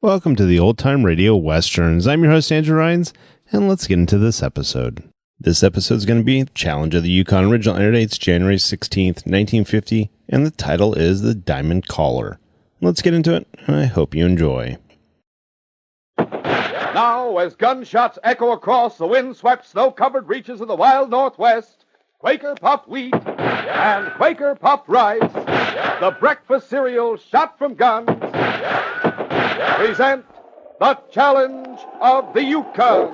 Welcome to the Old Time Radio Westerns. I'm your host, Andrew Rhines, and let's get into this episode. This episode is going to be Challenge of the Yukon. Original air date's January 16th, 1950, and the title is The Diamond Caller. Let's get into it, and I hope you enjoy. Now, as gunshots echo across the wind-swept, snow-covered reaches of the wild Northwest, Quaker Puffed Wheat and Quaker Puffed Rice, the breakfast cereal shot from guns, present the Challenge of the Yukon.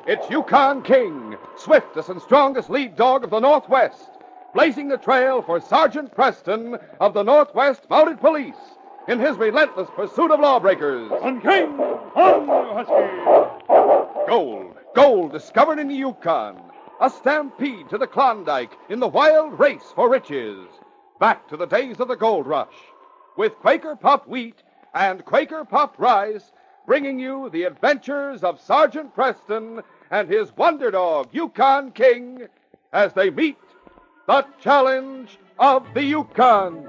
It's Yukon King, swiftest and strongest lead dog of the Northwest, blazing the trail for Sergeant Preston of the Northwest Mounted Police in his relentless pursuit of lawbreakers. On King! On, Husky! Gold discovered in the Yukon. A stampede to the Klondike in the wild race for riches. Back to the days of the gold rush. With Quaker Puffed Wheat and Quaker Puffed Rice, bringing you the adventures of Sergeant Preston and his wonder dog, Yukon King, as they meet the Challenge of the Yukon.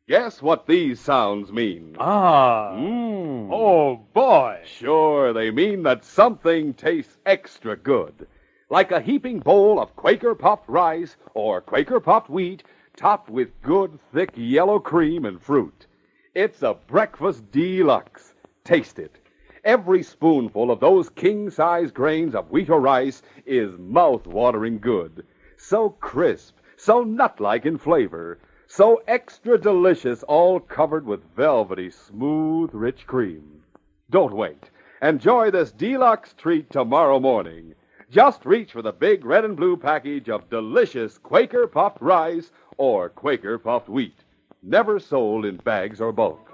Guess what these sounds mean? Oh, boy. Sure, they mean that something tastes extra good. Like a heaping bowl of Quaker Puffed Rice or Quaker Puffed Wheat topped with good, thick yellow cream and fruit. It's a breakfast deluxe. Taste it. Every spoonful of those king-size grains of wheat or rice is mouth-watering good. So crisp, so nut-like in flavor, so extra delicious, all covered with velvety, smooth, rich cream. Don't wait. Enjoy this deluxe treat tomorrow morning. Just reach for the big red and blue package of delicious Quaker Puffed Rice or Quaker Puffed Wheat. Never sold in bags or bulk.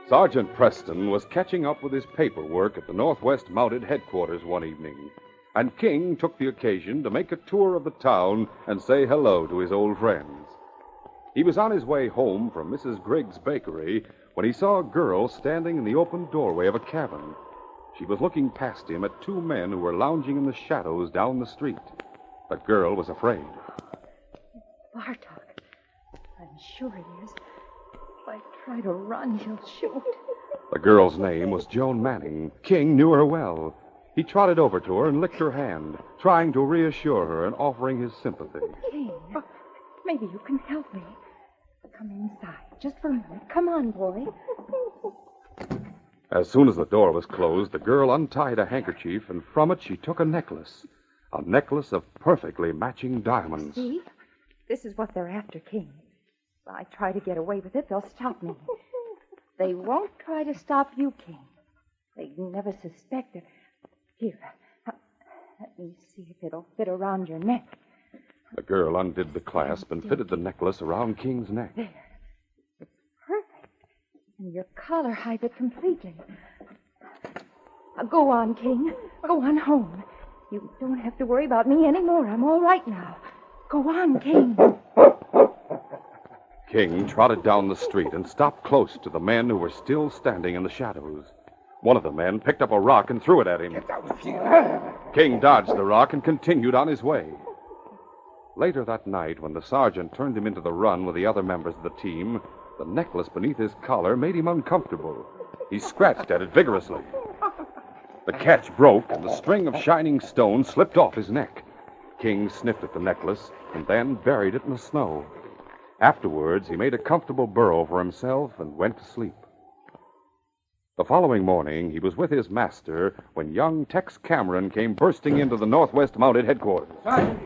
Sergeant Preston was catching up with his paperwork at the Northwest Mounted Headquarters one evening, and King took the occasion to make a tour of the town and say hello to his old friends. He was on his way home from Mrs. Griggs' bakery when he saw a girl standing in the open doorway of a cabin. She was looking past him at two men who were lounging in the shadows down the street. The girl was afraid. Bartok. I'm sure he is. If I try to run, he'll shoot. The girl's name was Joan Manning. King knew her well. He trotted over to her and licked her hand, trying to reassure her and offering his sympathy. King, maybe you can help me. Come inside, just for a minute. Come on, boy. As soon as the door was closed, the girl untied a handkerchief, and from it she took a necklace. A necklace of perfectly matching diamonds. See? This is what they're after, King. If I try to get away with it, they'll stop me. They won't try to stop you, King. They'd never suspect it. Here, let me see if it'll fit around your neck. The girl undid the clasp and fitted the necklace around King's neck. There. It's perfect. And your collar hides it completely. Now, go on, King. Go on home. You don't have to worry about me anymore. I'm all right now. Go on, King. King trotted down the street and stopped close to the men who were still standing in the shadows. One of the men picked up a rock and threw it at him. King dodged the rock and continued on his way. Later that night, when the sergeant turned him into the run with the other members of the team, the necklace beneath his collar made him uncomfortable. He scratched at it vigorously. The catch broke, and the string of shining stones slipped off his neck. King sniffed at the necklace and then buried it in the snow. Afterwards, he made a comfortable burrow for himself and went to sleep. The following morning, he was with his master when young Tex Cameron came bursting into the Northwest Mounted Headquarters. Sergeant!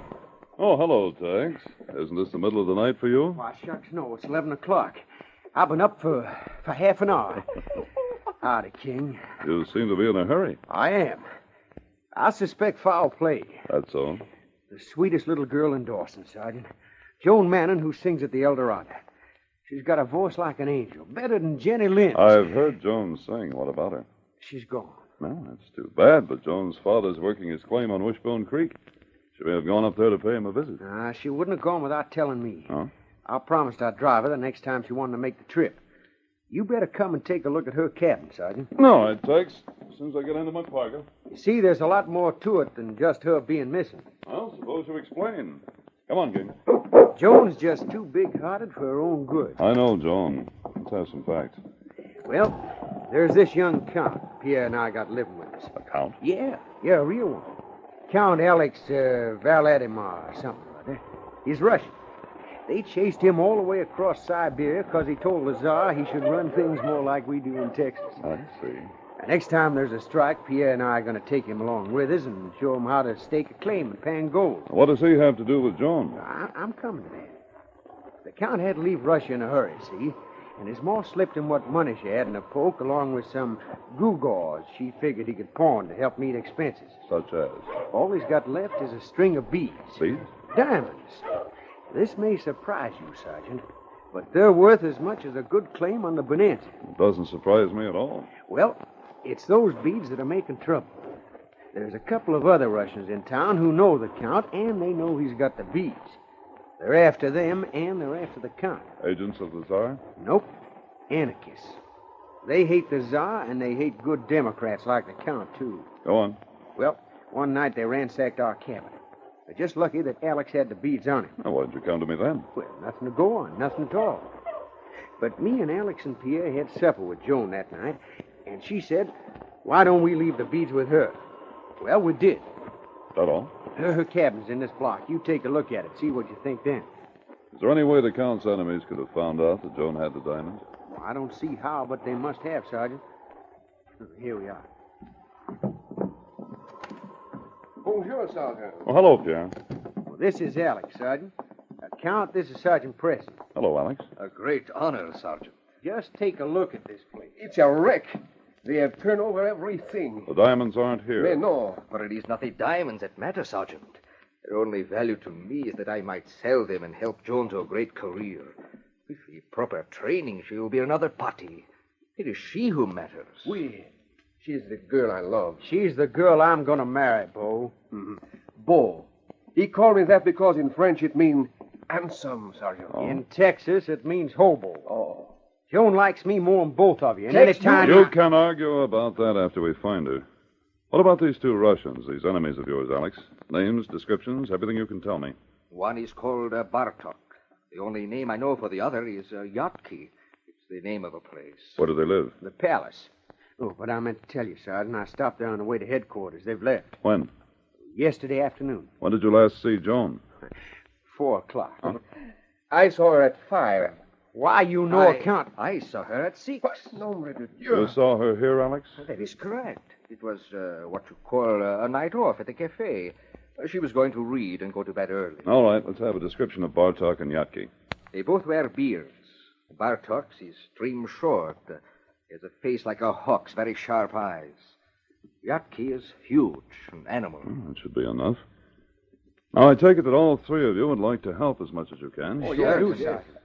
Oh, hello, Tex. Isn't this the middle of the night for you? Why, shucks, no. It's 11 o'clock. I've been up for half an hour. Howdy, King. You seem to be in a hurry. I am. I suspect foul play. That's all. The sweetest little girl in Dawson, Sergeant. Joan Manning, who sings at the Eldorado. She's got a voice like an angel, better than Jenny Lind. I've heard Joan sing. What about her? She's gone. No, that's too bad, but Joan's father's working his claim on Wishbone Creek. She may have gone up there to pay him a visit. She wouldn't have gone without telling me. Huh? I promised I'd drive her the next time she wanted to make the trip. You better come and take a look at her cabin, Sergeant. No, it takes. As soon as I get into my parka. You see, there's a lot more to it than just her being missing. Well, suppose you explain. Come on, King. Joan's just too big-hearted for her own good. I know, Joan. Let's have some facts. Well, there's this young Count Pierre and I got living with us. A count? Yeah, a real one. Count Alex Vladimir or something or other. He's Russian. They chased him all the way across Siberia because he told the Tsar he should run things more like we do in Texas. I see. And next time there's a strike, Pierre and I are going to take him along with us and show him how to stake a claim in Pangold. What does he have to do with Joan? I'm coming to that. The Count had to leave Russia in a hurry, see? And his ma slipped him what money she had in a poke, along with some gewgaws she figured he could pawn to help meet expenses. Such as? All he's got left is a string of beads. Beads? Diamonds. This may surprise you, Sergeant, but they're worth as much as a good claim on the Bonanza. It doesn't surprise me at all. Well, it's those beads that are making trouble. There's a couple of other Russians in town who know the Count, and they know he's got the beads. They're after them, and they're after the Count. Agents of the Tsar? Nope. Anarchists. They hate the Tsar, and they hate good Democrats like the Count, too. Go on. Well, one night they ransacked our cabin. They're just lucky that Alex had the beads on him. Now, why didn't you come to me then? Well, nothing to go on, nothing at all. But me and Alex and Pierre had supper with Joan that night, and she said, why don't we leave the beads with her? Well, we did. That all? Her cabin's in this block. You take a look at it, see what you think then. Is there any way the Count's enemies could have found out that Joan had the diamonds? Well, I don't see how, but they must have, Sergeant. Here we are. Bonjour, Sergeant. Oh, hello, Pierre. Well, this is Alex, Sergeant. Count, this is Sergeant Preston. Hello, Alex. A great honor, Sergeant. Just take a look at this place. It's a wreck. They have turned over everything. The diamonds aren't here. No. But it is not the diamonds that matter, Sergeant. Their only value to me is that I might sell them and help Joan to a great career. With the proper training, she will be another party. It is she who matters. Oui. She's the girl I love. She's the girl I'm going to marry, Bo. Mm-hmm. Beau. He called me that because in French it means handsome, Sergeant. Oh. In Texas, it means hobo. Oh. Joan likes me more than both of you. And Tex, anytime You can argue about that after we find her. What about these two Russians, these enemies of yours, Alex? Names, descriptions, everything you can tell me. One is called Bartok. The only name I know for the other is Yatki. It's the name of a place. Where do they live? The palace. Oh, but I meant to tell you, Sergeant, I stopped there on the way to headquarters. They've left. When? Yesterday afternoon. When did you last see Joan? 4:00. Huh? I saw her at 5. Why, you know a count. I saw her at 6. What? Nombre de Dieu. You saw her here, Alex? That is correct. It was what you call a night off at the cafe. She was going to read and go to bed early. All right, let's have a description of Bartok and Yatki. They both wear beards. Bartok's is trim short. He has a face like a hawk's, very sharp eyes. Yatki is huge, an animal. That should be enough. Now, I take it that all three of you would like to help as much as you can. Oh, Sure, yes, yes. yes.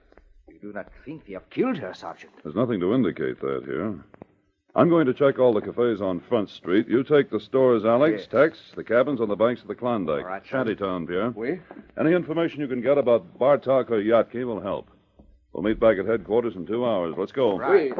You do not think they have killed her, Sergeant? There's nothing to indicate that here. I'm going to check all the cafes on Front Street. You take the stores, Alex. Yes. Tex, the cabins on the banks of the Klondike. All right, sir. Shantytown, Pierre. Oui. Any information you can get about Bartok or Yatki will help. We'll meet back at headquarters in 2 hours. Let's go. Oui.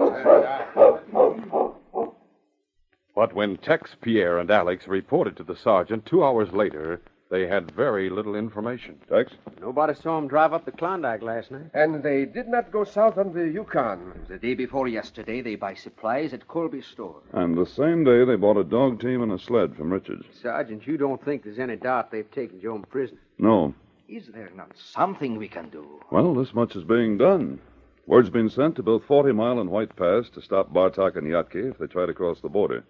But when Tex, Pierre, and Alex reported to the sergeant 2 hours later, they had very little information. Tex? Nobody saw him drive up the Klondike last night. And they did not go south on the Yukon. The day before yesterday, they buy supplies at Colby's store. And the same day, they bought a dog team and a sled from Richards. Sergeant, you don't think there's any doubt they've taken Joan prisoner? No. Is there not something we can do? Well, this much is being done. Word's been sent to both 40 Mile and White Pass to stop Bartok and Yatki if they try to cross the border.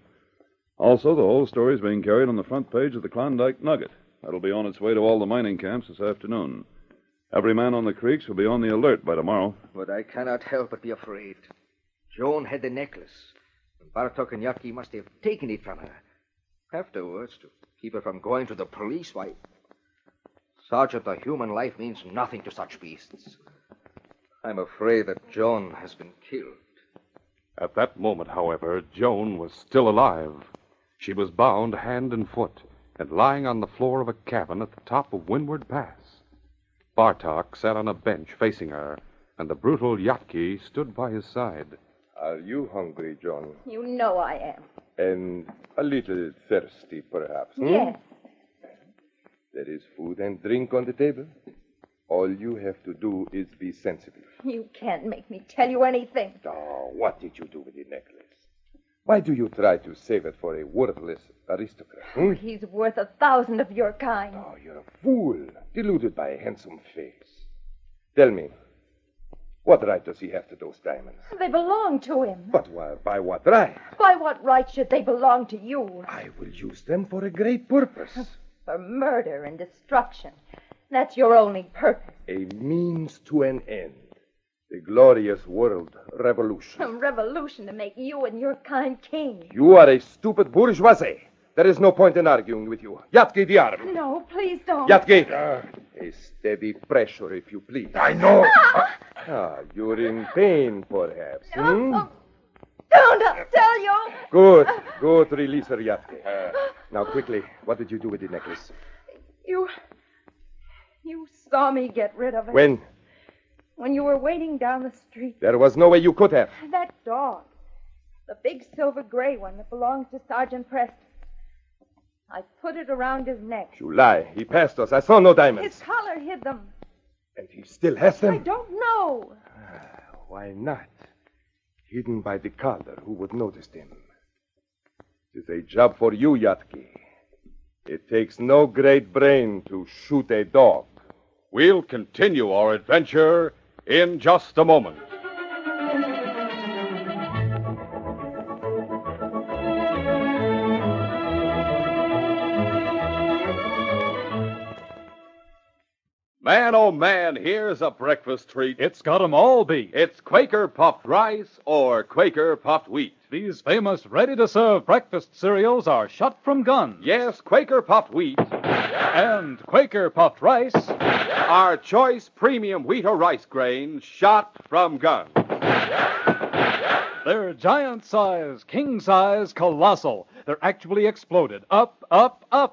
Also, the whole story is being carried on the front page of the Klondike Nugget. That'll be on its way to all the mining camps this afternoon. Every man on the creeks will be on the alert by tomorrow. But I cannot help but be afraid. Joan had the necklace, and Bartok and Yatki must have taken it from her. Afterwards, to keep her from going to the police, why... Sergeant, a human life means nothing to such beasts. I'm afraid that Joan has been killed. At that moment, however, Joan was still alive. She was bound hand and foot, and lying on the floor of a cabin at the top of Windward Pass. Bartok sat on a bench facing her, and the brutal Yatki stood by his side. Are you hungry, John? You know I am. And a little thirsty, perhaps? Yes. There is food and drink on the table. All you have to do is be sensible. You can't make me tell you anything. Oh, what did you do with the necklace? Why do you try to save it for a worthless aristocrat? Oh, he's worth 1,000 of your kind. Oh, you're a fool, deluded by a handsome face. Tell me, what right does he have to those diamonds? They belong to him. But by what right? By what right should they belong to you? I will use them for a great purpose. For murder and destruction. That's your only purpose. A means to an end. The glorious world revolution. A revolution to make you and your kind king. You are a stupid bourgeoisie. There is no point in arguing with you. Yatki, the arm. No, please don't. Yatki. A steady pressure, if you please. I know. You're in pain, perhaps. No. Don't, I'll tell you. Good. Go to release her, Yatki. Now, quickly, what did you do with the necklace? You saw me get rid of it. When? When you were waiting down the street. There was no way you could have. That dog. The big silver gray one that belongs to Sergeant Preston. I put it around his neck. You lie. He passed us. I saw no diamonds. His collar hid them. And he still has them? I don't know. Why not? Hidden by the collar, who would notice them? It is a job for you, Yatki. It takes no great brain to shoot a dog. We'll continue our adventure in just a moment. Man, oh man, here's a breakfast treat. It's got 'em all beat. It's Quaker puffed rice or Quaker puffed wheat. These famous ready-to-serve breakfast cereals are shot from guns. Yes, Quaker puffed wheat. And Quaker puffed rice. Our choice premium wheat or rice grain shot from guns. They're giant size, king size, colossal. They're actually exploded up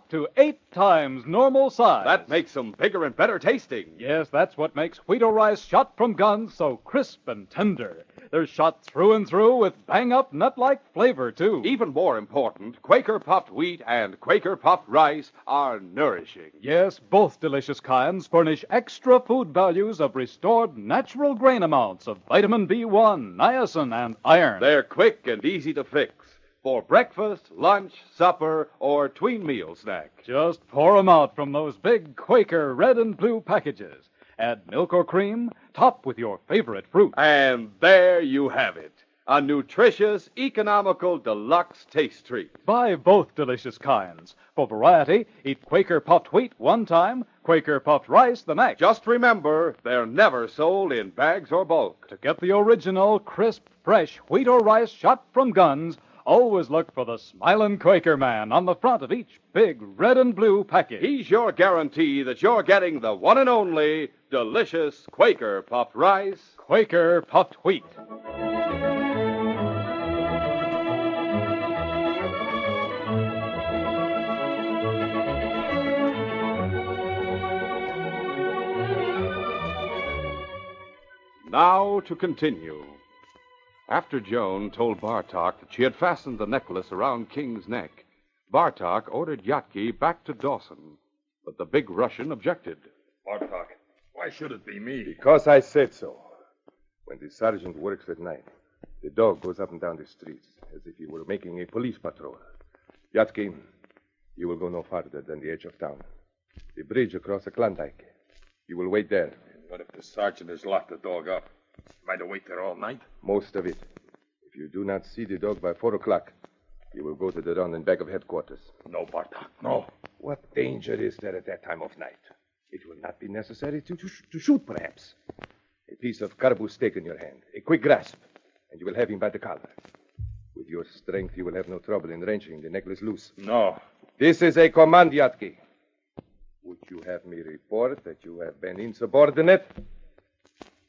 to 8 times normal size. That makes them bigger and better tasting. Yes, that's what makes wheat or rice shot from guns so crisp and tender. They're shot through and through with bang-up nut-like flavor, too. Even more important, Quaker puffed wheat and Quaker puffed rice are nourishing. Yes, both delicious kinds furnish extra food values of restored natural grain amounts of vitamin B1, niacin, and iron. They're quick and easy to fix for breakfast, lunch, supper, or tween meal snack. Just pour 'em out from those big Quaker red and blue packages. Add milk or cream, top with your favorite fruit. And there you have it. A nutritious, economical, deluxe taste treat. Buy both delicious kinds. For variety, eat Quaker puffed wheat one time, Quaker puffed rice the next. Just remember, they're never sold in bags or bulk. To get the original, crisp, fresh wheat or rice shot from guns, always look for the smiling Quaker man on the front of each big red and blue package. He's your guarantee that you're getting the one and only delicious Quaker puffed rice, Quaker puffed wheat. Now to continue. After Joan told Bartok that she had fastened the necklace around King's neck, Bartok ordered Yatki back to Dawson. But the big Russian objected. Bartok, why should it be me? Because I said so. When the sergeant works at night, the dog goes up and down the streets as if he were making a police patrol. Yatki, you will go no farther than the edge of town. The bridge across the Klondike. You will wait there. What if the sergeant has locked the dog up? Am I to wait there all night? Most of it. If you do not see the dog by 4 o'clock, you will go to the round and back of headquarters. No, Bartok, no. What danger is there at that time of night? It will not be necessary to shoot, perhaps. A piece of caribou steak in your hand, a quick grasp, and you will have him by the collar. With your strength, you will have no trouble in wrenching the necklace loose. No. This is a command, Yatki. Would you have me report that you have been insubordinate?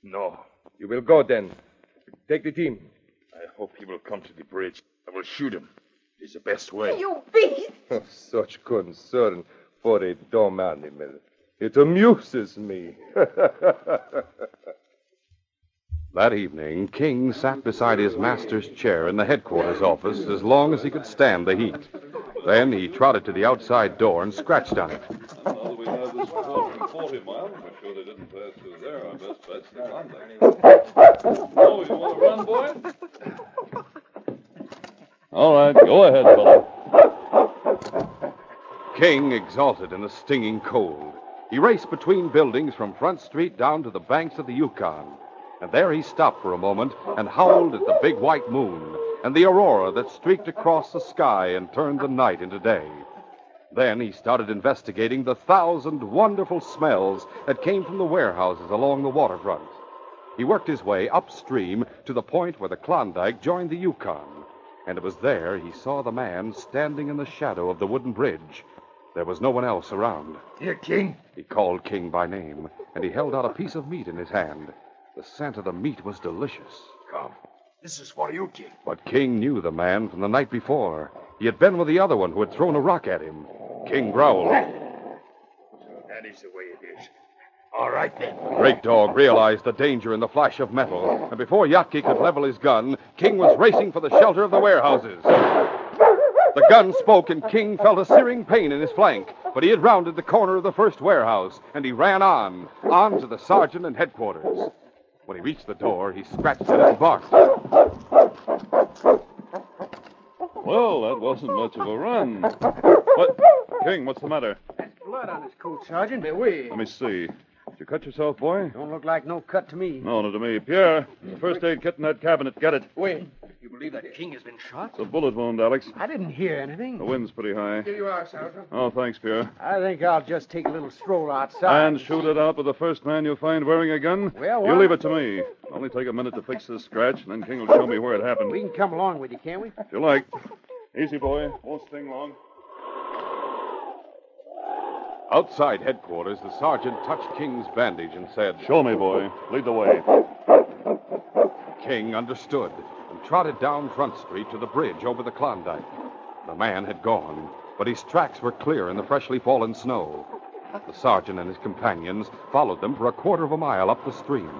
No. You will go, then. Take the team. I hope he will come to the bridge. I will shoot him. It's the best way. You beast! Such concern for a dumb animal. It amuses me. That evening, King sat beside his master's chair in the headquarters office as long as he could stand the heat. Then he trotted to the outside door and scratched on it. Now that we have this 40 miles, we're sure they didn't pass through there. Our best bet's the Klondike. Oh, you want to run, boy? All right, go ahead, fella. King exulted in the stinging cold. He raced between buildings from Front Street down to the banks of the Yukon. And there he stopped for a moment and howled at the big white moon and the aurora that streaked across the sky and turned the night into day. Then he started investigating the 1,000 wonderful smells that came from the warehouses along the waterfront. He worked his way upstream to the point where the Klondike joined the Yukon. And it was there he saw the man standing in the shadow of the wooden bridge. There was no one else around. Here, King. He called King by name, and he held out a piece of meat in his hand. The scent of the meat was delicious. Come. This is for you, King. But King knew the man from the night before. He had been with the other one who had thrown a rock at him. King growled. That is the way it is. All right, then. The great dog realized the danger in the flash of metal, and before Yatki could level his gun, King was racing for the shelter of the warehouses. The gun spoke, and King felt a searing pain in his flank, but he had rounded the corner of the first warehouse, and he ran on to the sergeant and headquarters. When he reached the door, he scratched it and barked. Well, that wasn't much of a run. What? King, what's the matter? There's blood on his coat, Sergeant. Mais oui. Let me see. Did you cut yourself, boy? Don't look like no cut to me. No, not to me. Pierre, the first aid kit in that cabinet. Get it. Wait. You believe that King has been shot? It's a bullet wound, Alex. I didn't hear anything. The wind's pretty high. Here you are, Sergeant. Oh, thanks, Pierre. I think I'll just take a little stroll outside. And shoot it out with the first man you find wearing a gun? Well, You what? leave it to me. It'll only take a minute to fix this scratch, and then King will show me where it happened. We can come along with you, can't we? If you like. Easy, boy. Won't sting long. Outside headquarters, the sergeant touched King's bandage and said, Show me, boy. Lead the way. King understood and trotted down Front Street to the bridge over the Klondike. The man had gone, but his tracks were clear in the freshly fallen snow. The sergeant and his companions followed them for a quarter of a mile up the stream.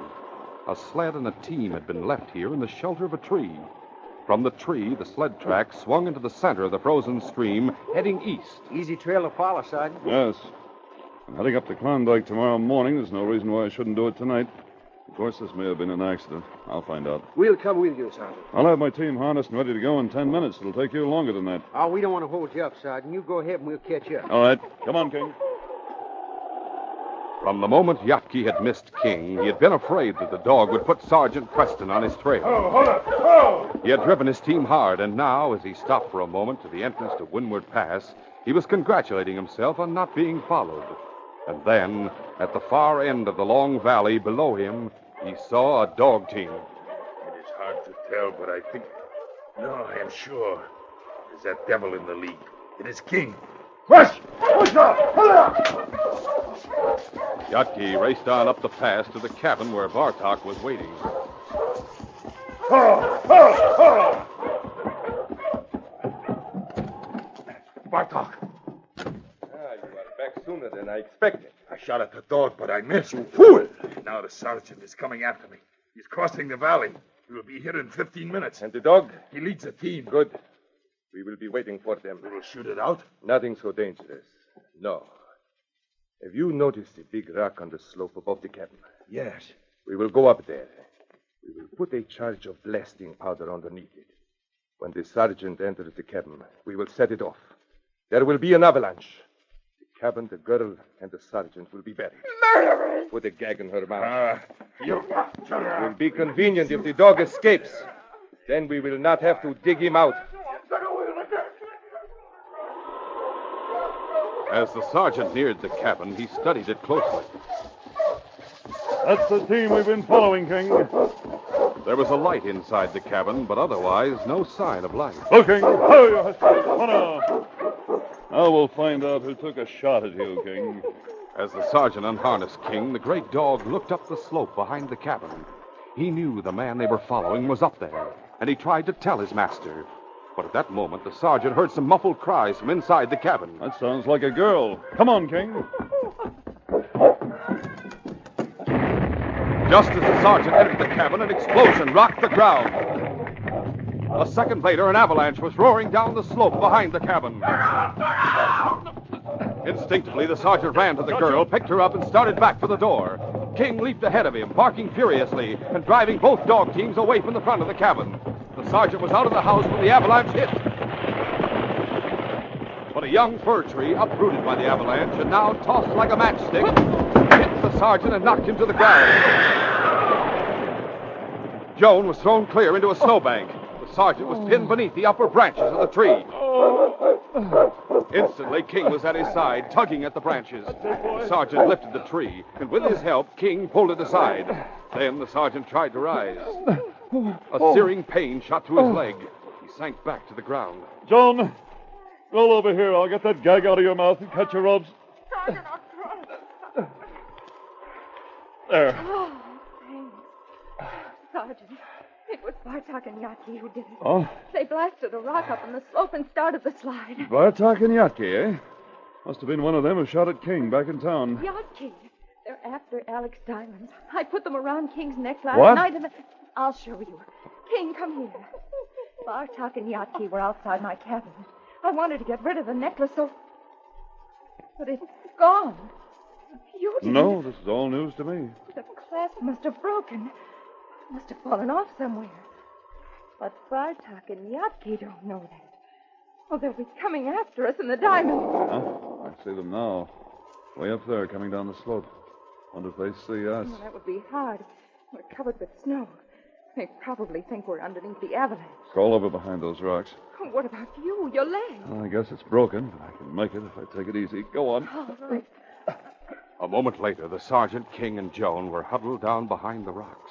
A sled and a team had been left here in the shelter of a tree. From the tree, the sled track swung into the center of the frozen stream, heading east. Easy trail to follow, Sergeant. Yes. I'm heading up the Klondike tomorrow morning. There's no reason why I shouldn't do it tonight. Of course, this may have been an accident. I'll find out. We'll come with you, Sergeant. I'll have my team harnessed and ready to go in 10 minutes. It'll take you longer than that. Oh, we don't want to hold you up, Sergeant. You go ahead and we'll catch up. All right. Come on, King. From the moment Yatki had missed King, he had been afraid that the dog would put Sergeant Preston on his trail. Oh, hold up. Oh! He had driven his team hard, and now, as he stopped for a moment to the entrance to Windward Pass, he was congratulating himself on not being followed. And then, at the far end of the long valley below him, he saw a dog team. It is hard to tell, but I think... No, I am sure. It is that devil in the lead. It is King. Rush! Push up! Pull up! Yatki raced on up the pass to the cabin where Bartok was waiting. Bartok, You are back sooner than I expected. I shot at the dog, but I missed. You fool! Now the sergeant is coming after me. He's crossing the valley. He will be here in 15 minutes. And the dog? He leads a team. Good. We will be waiting for them. We will shoot it out. Nothing so dangerous. No. Have you noticed the big rock on the slope above the cabin? Yes. We will go up there. We will put a charge of blasting powder underneath it. When the sergeant enters the cabin, we will set it off. There will be an avalanche. The cabin, the girl, and the sergeant will be buried. Murderers! Put a gag in her mouth. You... It will be convenient if the dog escapes. Then we will not have to dig him out. As the sergeant neared the cabin, he studied it closely. That's the team we've been following, King. There was a light inside the cabin, but otherwise no sign of life. Looking. Now we'll find out who took a shot at you, King. As the sergeant unharnessed King, the great dog looked up the slope behind the cabin. He knew the man they were following was up there, and he tried to tell his master. But at that moment, the sergeant heard some muffled cries from inside the cabin. That sounds like a girl. Come on, King. Just as the sergeant entered the cabin, an explosion rocked the ground. A second later, an avalanche was roaring down the slope behind the cabin. Instinctively, the sergeant ran to the girl, picked her up, and started back for the door. King leaped ahead of him, barking furiously and driving both dog teams away from the front of the cabin. The sergeant was out of the house when the avalanche hit. But a young fir tree, uprooted by the avalanche and now tossed like a matchstick, hit the sergeant and knocked him to the ground. Joan was thrown clear into a snowbank. The sergeant was pinned beneath the upper branches of the tree. Instantly, King was at his side, tugging at the branches. The sergeant lifted the tree, and with his help, King pulled it aside. Then the sergeant tried to rise. A searing pain shot through his leg. He sank back to the ground. Joan, roll over here. I'll get that gag out of your mouth and cut your ropes. Sergeant, I'll try. There. Oh, thanks. Sergeant, it was Bartok and Yatki who did it. Oh? They blasted a rock up on the slope and started the slide. Bartok and Yatki, eh? Must have been one of them who shot at King back in town. Yatki. They're after Alex diamonds. I put them around King's neck last What? night and... I'll show you. King, come here. Bartok and Yatki were outside my cabin. I wanted to get rid of the necklace, so... But it's gone. You didn't. No, this is all news to me. The clasp must have broken. Must have fallen off somewhere. But Bartok and Yatki don't know that. Oh, they'll be coming after us in the diamonds. Huh? I see them now. Way up there, coming down the slope. Wonder if they see us. Well, that would be hard. We're covered with snow. They probably think we're underneath the avalanche. Crawl over behind those rocks. Oh, what about you? Your leg? Well, I guess it's broken, but I can make it if I take it easy. Go on. All right. A moment later, the sergeant, King, and Joan were huddled down behind the rocks.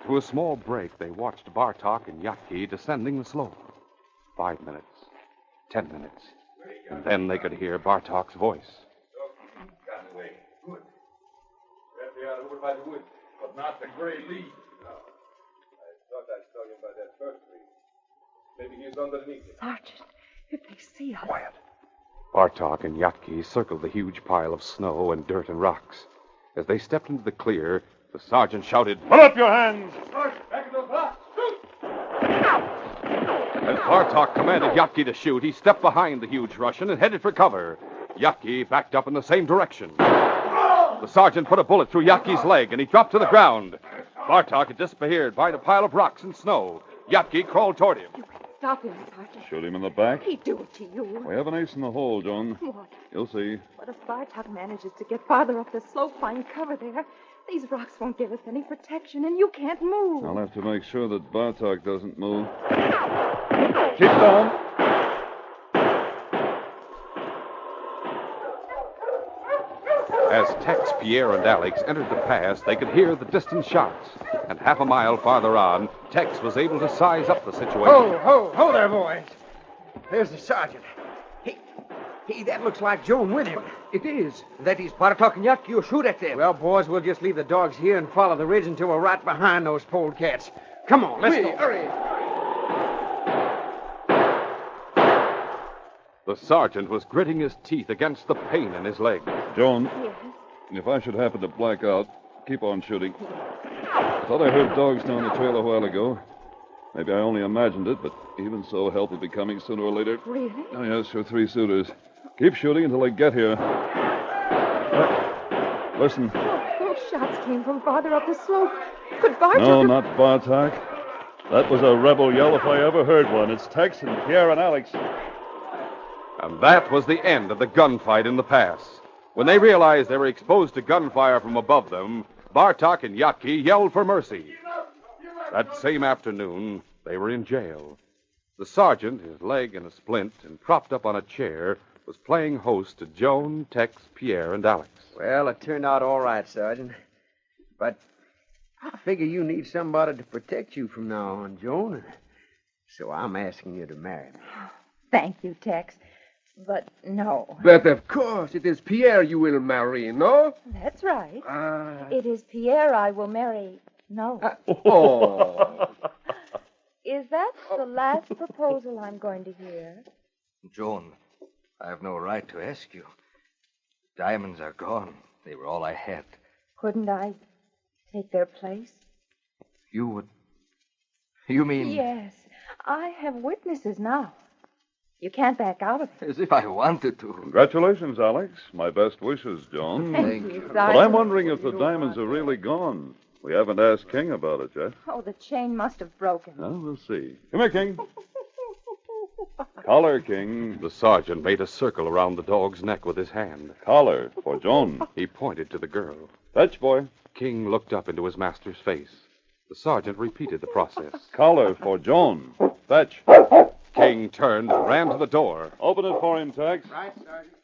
Through a small break, they watched Bartok and Yatki descending the slope. 5 minutes. 10 minutes. And then they could hear Bartok's voice. Got away. Good. Left the other over by the woods, but not the gray leaf. No. I thought I saw him by that first tree. Maybe he's underneath it. Sergeant, if they see us... Quiet. Bartok and Yatki circled the huge pile of snow and dirt and rocks. As they stepped into the clear, the sergeant shouted, Put up your hands! Sergeant, back in those rocks. Shoot! As Bartok commanded Yatki to shoot, he stepped behind the huge Russian and headed for cover. Yatki backed up in the same direction. The sergeant put a bullet through Yatki's leg, and he dropped to the ground. Bartok had disappeared behind a pile of rocks and snow. Yatki crawled toward him. Stop him, Sergeant. Shoot him in the back. He'd do it to you. We have an ace in the hole, Joan. What? You'll see. What if Bartok manages to get farther up the slope, find cover there? These rocks won't give us any protection, and you can't move. I'll have to make sure that Bartok doesn't move. Keep down. As Tex, Pierre, and Alex entered the pass, they could hear the distant shots. And half a mile farther on, Tex was able to size up the situation. Ho there, boys. There's the sergeant. Hey, that looks like Joan with him. It is. That is Bartok and Yatki who shoot at them. Well, boys, we'll just leave the dogs here and follow the ridge until we're right behind those polecats. Come on, let's go. Hurry. The sergeant was gritting his teeth against the pain in his leg. Joan, Yes. if I should happen to black out, keep on shooting. I thought I heard dogs down the trail a while ago. Maybe I only imagined it, but even so, help will be coming sooner or later. Really? Oh, yes, for 3 suitors. Keep shooting until I get here. Listen. Oh, those shots came from farther up the slope. Could Bartok... No, not Bartok. That was a rebel yell if I ever heard one. It's Tex and Pierre and Alex. And that was the end of the gunfight in the pass. When they realized they were exposed to gunfire from above them, Bartok and Yatki yelled for mercy. That same afternoon, they were in jail. The sergeant, his leg in a splint and propped up on a chair, was playing host to Joan, Tex, Pierre, and Alex. Well, it turned out all right, Sergeant. But I figure you need somebody to protect you from now on, Joan. So I'm asking you to marry me. Thank you, Tex. But no. But of course, it is Pierre you will marry, no? That's right. It is Pierre I will marry. No. Oh. Is that That's the last proposal I'm going to hear. Joan, I have no right to ask you. Diamonds are gone. They were all I had. Couldn't I take their place? You would... You mean... Yes. I have witnesses now. You can't back out of it. As if I wanted to. Congratulations, Alex. My best wishes, Joan. Thank you. But Sergeant. I'm wondering if the diamonds are really gone. We haven't asked King about it yet. Oh, the chain must have broken. Well, we'll see. Come here, King. Collar, King. The sergeant made a circle around the dog's neck with his hand. Collar for Joan. He pointed to the girl. Fetch, boy. King looked up into his master's face. The sergeant repeated the process. Collar for Joan. Fetch. King turned and ran to the door. Open it for him, Tex. Right, Sergeant.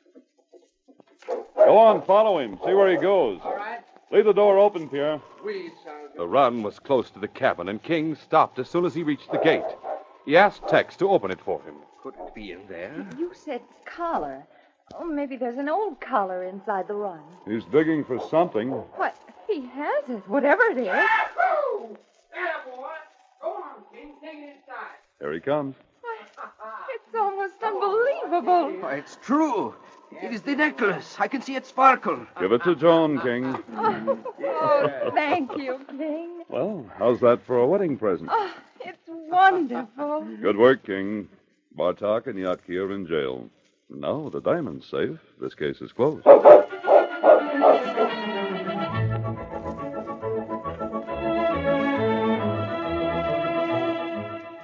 Go on, follow him. See where he goes. All right. Leave the door open, Pierre. Oui, Sergeant. The run was close to the cabin, and King stopped as soon as he reached the gate. He asked Tex to open it for him. Could it be in there? You said collar. Oh, maybe there's an old collar inside the run. He's digging for something. What? He has it, whatever it is. There, boy. Go on, King. Take it inside. Here he comes. It's almost unbelievable. Why, it's true. It is the necklace. I can see it sparkle. Give it to Joan, King. Oh, thank you, King. Well, how's that for a wedding present? Oh, it's wonderful. Good work, King. Bartok and Yatki are in jail. Now the diamond's safe. This case is closed.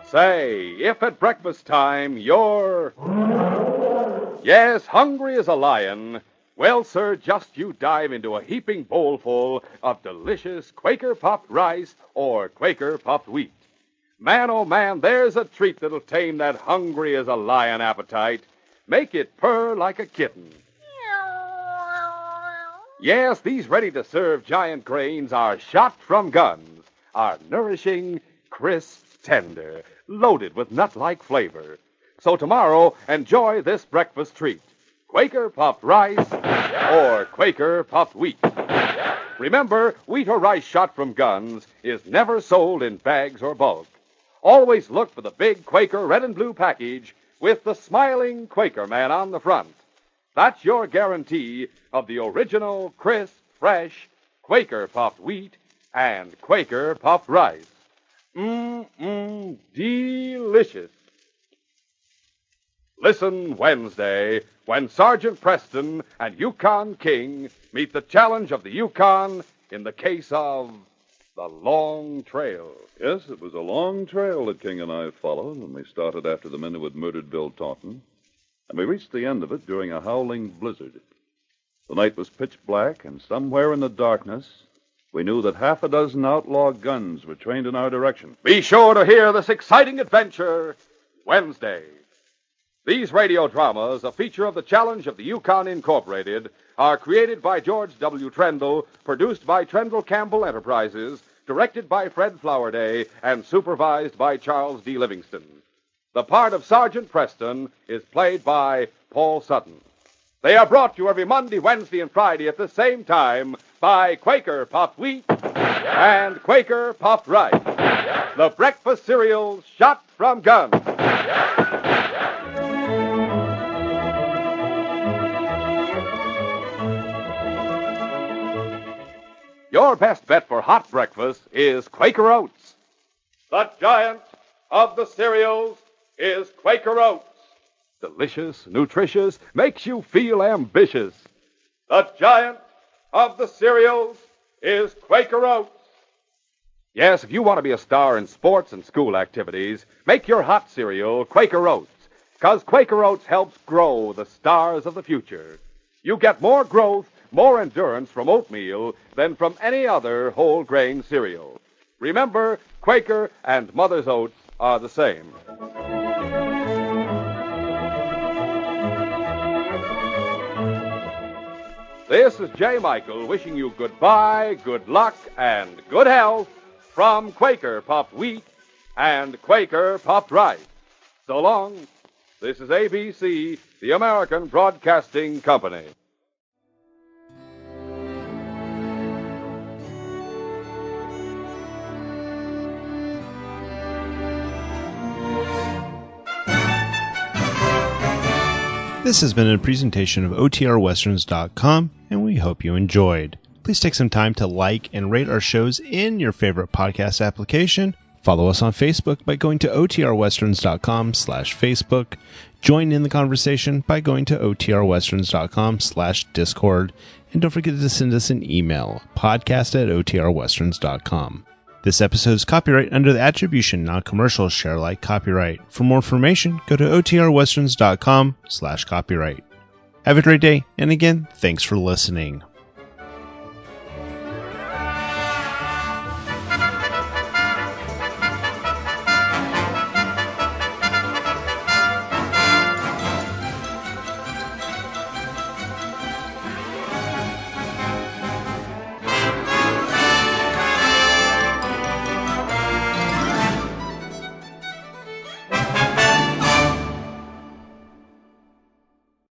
Say, if at breakfast time you're... Yes, hungry as a lion. Well, sir, just you dive into a heaping bowlful of delicious Quaker puffed rice or Quaker puffed wheat. Man, oh man, there's a treat that'll tame that hungry as a lion appetite. Make it purr like a kitten. Yes, these ready-to-serve giant grains are shot from guns, are nourishing, crisp, tender, loaded with nut-like flavor. So tomorrow, enjoy this breakfast treat. Quaker puffed rice or Quaker puffed wheat. Remember, wheat or rice shot from guns is never sold in bags or bulk. Always look for the big Quaker red and blue package with the smiling Quaker man on the front. That's your guarantee of the original, crisp, fresh Quaker puffed wheat and Quaker puffed rice. Delicious. Listen Wednesday when Sergeant Preston and Yukon King meet the challenge of the Yukon in the case of the Long Trail. Yes, it was a long trail that King and I followed when we started after the men who had murdered Bill Taunton. And we reached the end of it during a howling blizzard. The night was pitch black, and somewhere in the darkness, we knew that half a dozen outlaw guns were trained in our direction. Be sure to hear this exciting adventure Wednesday. These radio dramas, a feature of the Challenge of the Yukon Incorporated, are created by George W. Trendle, produced by Trendle Campbell Enterprises, directed by Fred Flowerday, and supervised by Charles D. Livingston. The part of Sergeant Preston is played by Paul Sutton. They are brought to you every Monday, Wednesday, and Friday at the same time by Quaker Puffed Wheat and Quaker Puffed Rice, the breakfast cereals shot from guns. Your best bet for hot breakfast is Quaker Oats. The giant of the cereals is Quaker Oats. Delicious, nutritious, makes you feel ambitious. The giant of the cereals is Quaker Oats. Yes, if you want to be a star in sports and school activities, make your hot cereal Quaker Oats, because Quaker Oats helps grow the stars of the future. You get more growth, more endurance from oatmeal than from any other whole grain cereal. Remember, Quaker and Mother's Oats are the same. This is J. Michael wishing you goodbye, good luck, and good health from Quaker Puffed Wheat and Quaker Puffed Rice. So long. This is ABC, the American Broadcasting Company. This has been a presentation of OTRWesterns.com, and we hope you enjoyed. Please take some time to like and rate our shows in your favorite podcast application. Follow us on Facebook by going to OTRWesterns.com/Facebook. Join in the conversation by going to OTRWesterns.com/Discord. And don't forget to send us an email, podcast@OTRWesterns.com. This episode is copyright under the Attribution Non-Commercial Share Alike copyright. For more information, go to OTRWesterns.com/copyright. Have a great day, and again, thanks for listening.